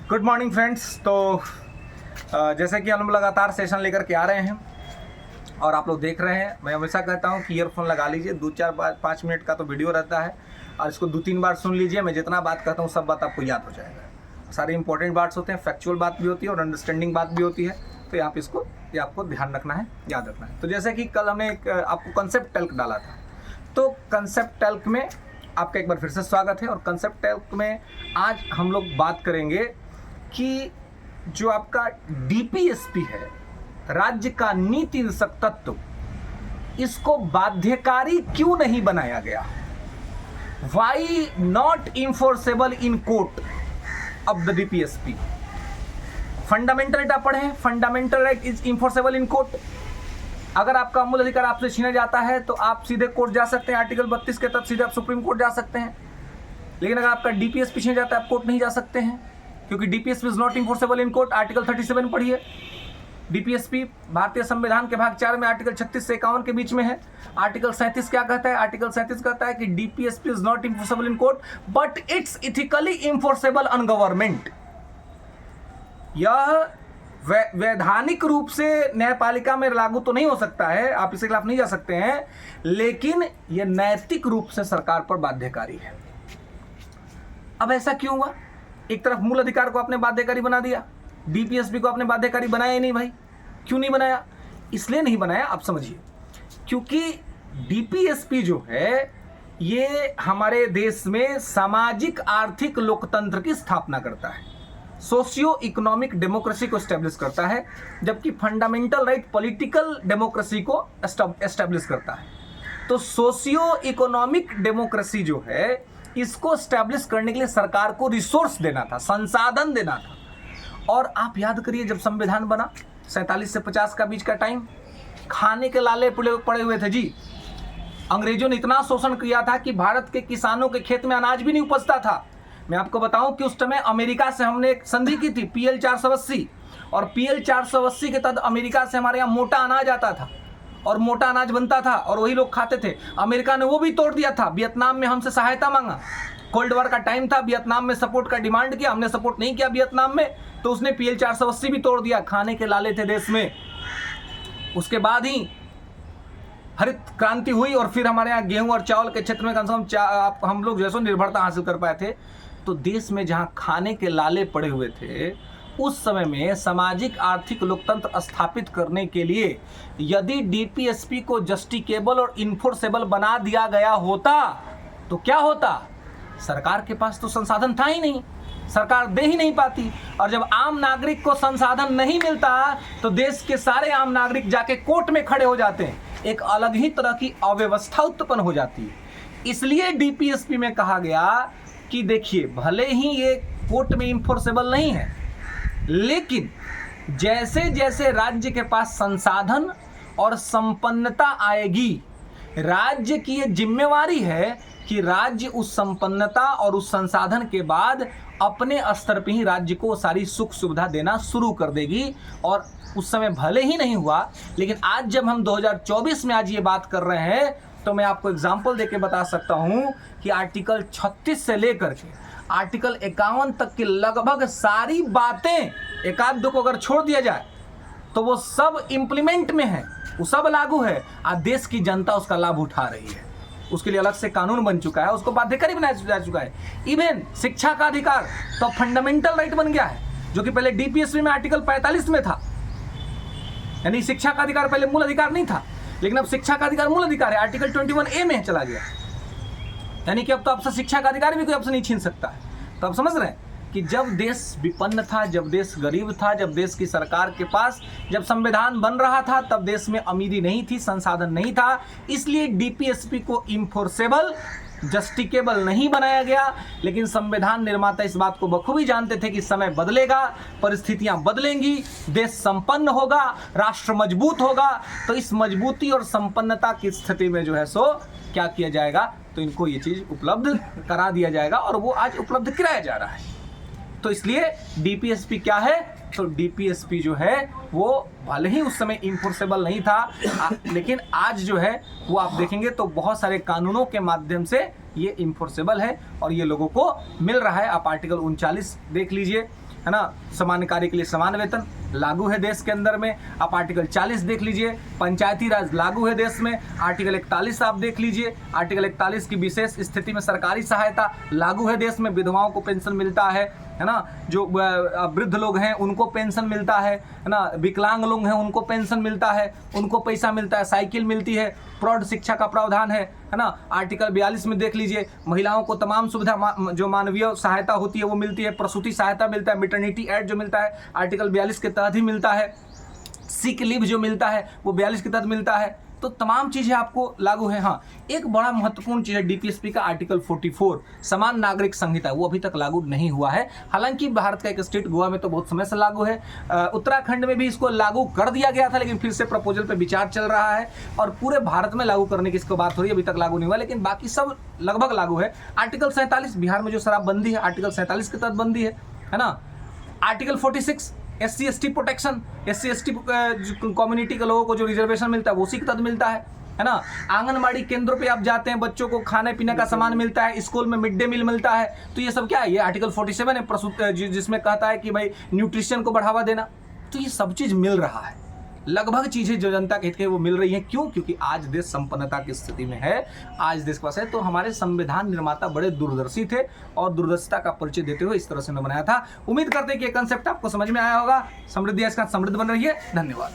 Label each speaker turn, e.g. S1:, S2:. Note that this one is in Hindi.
S1: Good morning friends. तो जैसे कि हम लगातार सेशन लेकर के आ रहे हैं और आप लोग देख रहे हैं, मैं हमेशा कहता हूं कि ईयरफोन लगा लीजिए। 2-4-5 मिनट का तो वीडियो रहता है और इसको 2-3 बार सुन लीजिए। मैं जितना बात कहता हूं सब बात आपको याद हो जाएगा। सारे इंपॉर्टेंट बात होते हैं, फैक्चुअल बात भी होती है और अंडरस्टैंडिंग बात भी होती है। तो यहाँ पे ये आपको ध्यान रखना है, याद रखना है। तो जैसे कि कल हमने एक आपको कंसेप्ट टेल्क डाला था, तो कंसेप्ट टेल्क में आपका एक बार फिर से स्वागत है। और कंसेप्ट टेल्क में आज हम लोग बात करेंगे कि जो आपका डीपीएसपी है, राज्य का नीति निदेशक तत्व, इसको बाध्यकारी क्यों नहीं बनाया गया? Why not enforceable in court of the DPSP? Fundamental right आप पढ़े हैं, fundamental right is enforceable in court. अगर आपका मूल अधिकार आपसे छीना जाता है तो आप सीधे कोर्ट जा सकते हैं, आर्टिकल 32 के तहत सीधे आप सुप्रीम कोर्ट जा सकते हैं। लेकिन अगर आपका डीपीएसपी छीना जाता है आप कोर्ट नहीं जा सकते हैं, क्योंकि DPSP is not enforceable in court. Article 37 पढ़िए। डीपीएसपी भारतीय संविधान के भाग 4 में आर्टिकल 36 से 51 के बीच में है। आर्टिकल 37 क्या कहता है? आर्टिकल 37 कहता है कि DPSP is not enforceable in court but it's ethically enforceable on government. यह वैधानिक रूप से न्यायपालिका में लागू तो नहीं हो सकता है, आप इसके खिलाफ नहीं जा सकते हैं, लेकिन यह नैतिक रूप से सरकार पर बाध्यकारी है। अब ऐसा क्यों हुआ? एक तरफ मूल अधिकार को आपने बाध्यकारी बना दिया, डीपीएसपी को आपने बाध्यकारी बनाया ही नहीं। भाई क्यों नहीं बनाया? इसलिए नहीं बनाया, आप समझिए, क्योंकि डीपीएसपी जो है ये हमारे देश में सामाजिक आर्थिक लोकतंत्र की स्थापना करता है, सोशियो इकोनॉमिक डेमोक्रेसी को एस्टेब्लिश करता है, जबकि फंडामेंटल राइट पॉलिटिकल डेमोक्रेसी को एस्टेब्लिश करता है। तो सोशियो इकोनॉमिक डेमोक्रेसी जो है, इसको एस्टेब्लिश करने के लिए सरकार को रिसोर्स देना था, संसाधन देना था। और आप याद करिए, जब संविधान बना 47 से 50 का बीच का टाइम, खाने के लाले पड़े हुए थे जी। अंग्रेजों ने इतना शोषण किया था कि भारत के किसानों के खेत में अनाज भी नहीं उपजता था। मैं आपको बताऊं कि उस समय अमेरिका से हमने एक संधि की थी, PL 480, और PL 480 के तहत अमेरिका से हमारे यहाँ मोटा अनाज आता था और मोटा अनाज बनता था और वही लोग खाते थे। अमेरिका ने वो भी तोड़ दिया था। वियतनाम में हमसे सहायता मांगा, कोल्ड वॉर का टाइम था, वियतनाम में सपोर्ट का डिमांड किया, हमने सपोर्ट नहीं किया वियतनाम में, तो उसने PL 480 भी तोड़ दिया। खाने के लाले थे देश में। उसके बाद ही हरित क्रांति हुई और फिर हमारे यहाँ गेहूं और चावल के क्षेत्र में कम से कम हम लोग जैसो निर्भरता हासिल कर पाए थे। तो देश में जहाँ खाने के लाले पड़े हुए थे, उस समय में सामाजिक आर्थिक लोकतंत्र स्थापित करने के लिए यदि डीपीएसपी को जस्टिकेबल और इन्फोर्सेबल बना दिया गया होता तो क्या होता? सरकार के पास तो संसाधन था ही नहीं, सरकार दे ही नहीं पाती। और जब आम नागरिक को संसाधन नहीं मिलता तो देश के सारे आम नागरिक जाके कोर्ट में खड़े हो जाते हैं, एक अलग ही तरह की अव्यवस्था उत्पन्न हो जाती है। इसलिए डीपीएसपी में कहा गया कि देखिए, भले ही ये कोर्ट में इन्फोर्सेबल नहीं है, लेकिन जैसे जैसे राज्य के पास संसाधन और संपन्नता आएगी, राज्य की ये जिम्मेवारी है कि राज्य उस संपन्नता और उस संसाधन के बाद अपने स्तर पे ही राज्य को सारी सुख सुविधा देना शुरू कर देगी। और उस समय भले ही नहीं हुआ, लेकिन आज जब हम 2024 में आज ये बात कर रहे हैं, तो मैं आपको एग्जाम्पल देके बता सकता हूं कि आर्टिकल 36 से लेकर के आर्टिकल 51 तक की लगभग सारी बातें, एक आध दो को अगर छोड़ दिया जाए तो वो सब इंप्लीमेंट में है, वो सब लागू है। आज देश की जनता उसका लाभ उठा रही है, उसके लिए अलग से कानून बन चुका है, उसको बाध्यकारी बनाया जा चुका है। इवन शिक्षा का अधिकार तो फंडामेंटल राइट बन गया है, जो कि पहले डीपीएसपी में आर्टिकल 45 में था। यानी शिक्षा का अधिकार पहले मूल अधिकार नहीं था, लेकिन अब शिक्षा का अधिकार मूल अधिकार है, आर्टिकल 21A में चला गया। यानी कि अब तो आपसे शिक्षा का अधिकार भी कोई आपसे नहीं छीन सकता है। तो आप समझ रहे हैं कि जब देश विपन्न था, जब देश गरीब था, जब देश की सरकार के पास, जब संविधान बन रहा था, तब देश में अमीरी नहीं थी, संसाधन नहीं था। इसलिए डीपीएसपी को इन्फोर्सेबल, जस्टिकेबल नहीं बनाया गया। लेकिन संविधान निर्माता इस बात को बखूबी जानते थे कि समय बदलेगा, परिस्थितियां बदलेंगी, देश संपन्न होगा, राष्ट्र मजबूत होगा। तो इस मजबूती और संपन्नता की स्थिति में जो है सो क्या किया जाएगा, तो इनको ये चीज उपलब्ध करा दिया जाएगा, और वो आज उपलब्ध कराया जा रहा है। तो इसलिए डीपीएसपी क्या है? तो डीपीएसपी जो है वो भले ही उस समय इन्फोर्सेबल नहीं था, लेकिन आज जो है वो आप देखेंगे तो बहुत सारे कानूनों के माध्यम से ये इन्फोर्सेबल है और ये लोगों को मिल रहा है। आप आर्टिकल 39 देख लीजिए, है ना, सामान्य कार्य के लिए समान वेतन लागू है देश के अंदर में। आप आर्टिकल 40 देख लीजिए, पंचायती राज लागू है देश में। आर्टिकल 41 आप देख लीजिए, आर्टिकल 41 की विशेष स्थिति में सरकारी सहायता लागू है देश में। विधवाओं को पेंशन मिलता है ना, जो वृद्ध लोग हैं उनको पेंशन मिलता है ना, विकलांग लोग हैं उनको पेंशन मिलता है, उनको पैसा मिलता है, साइकिल मिलती है, प्रौढ़ शिक्षा का प्रावधान है ना। आर्टिकल 42 में देख लीजिए, महिलाओं को तमाम सुविधा जो मानवीय सहायता होती है वो मिलती है, प्रसूति सहायता मिलता है, मैटरनिटी एड जो मिलता है आर्टिकल 42 के तहत ही मिलता है, सिक लीव जो मिलता है वो 42 के तहत मिलता है। तो तमाम चीज़ें आपको लागू है। हाँ, एक बड़ा महत्वपूर्ण चीज़ है डीपीएसपी का आर्टिकल 44 समान नागरिक संहिता, वो अभी तक लागू नहीं हुआ है। हालांकि भारत का एक स्टेट गोवा में तो बहुत समय से लागू है, उत्तराखंड में भी इसको लागू कर दिया गया था, लेकिन फिर से प्रपोजल पे विचार चल रहा है और पूरे भारत में लागू करने की इसको बात हो रही है। अभी तक लागू नहीं हुआ, लेकिन बाकी सब लगभग लागू है। आर्टिकल 47 बिहार में जो शराबबंदी है आर्टिकल 47 के तहत बंदी है ना। Article 46 SC/ST protection, SC/ST community के लोगों को जो रिजर्वेशन मिलता है वो उसी के तहत मिलता है ना। आंगनबाड़ी केंद्रों पे आप जाते हैं, बच्चों को खाने पीने का सामान मिलता है, स्कूल में मिड डे मील मिलता है। तो ये सब क्या है, ये आर्टिकल 47 है जिसमें कहता है कि भाई न्यूट्रिशन को बढ़ावा देना। तो ये सब चीज़ मिल रहा है, लगभग चीज़ें जो जनता के हित के वो मिल रही हैं। क्यों? क्योंकि आज देश संपन्नता की स्थिति में है, आज देश के पास है। तो हमारे संविधान निर्माता बड़े दूरदर्शी थे और दूरदर्शिता का परिचय देते हुए इस तरह से उन्होंने बनाया था। उम्मीद करते हैं कि ये कंसेप्ट आपको समझ में आया होगा। समृद्धि आज का समृद्ध बन रही है। धन्यवाद।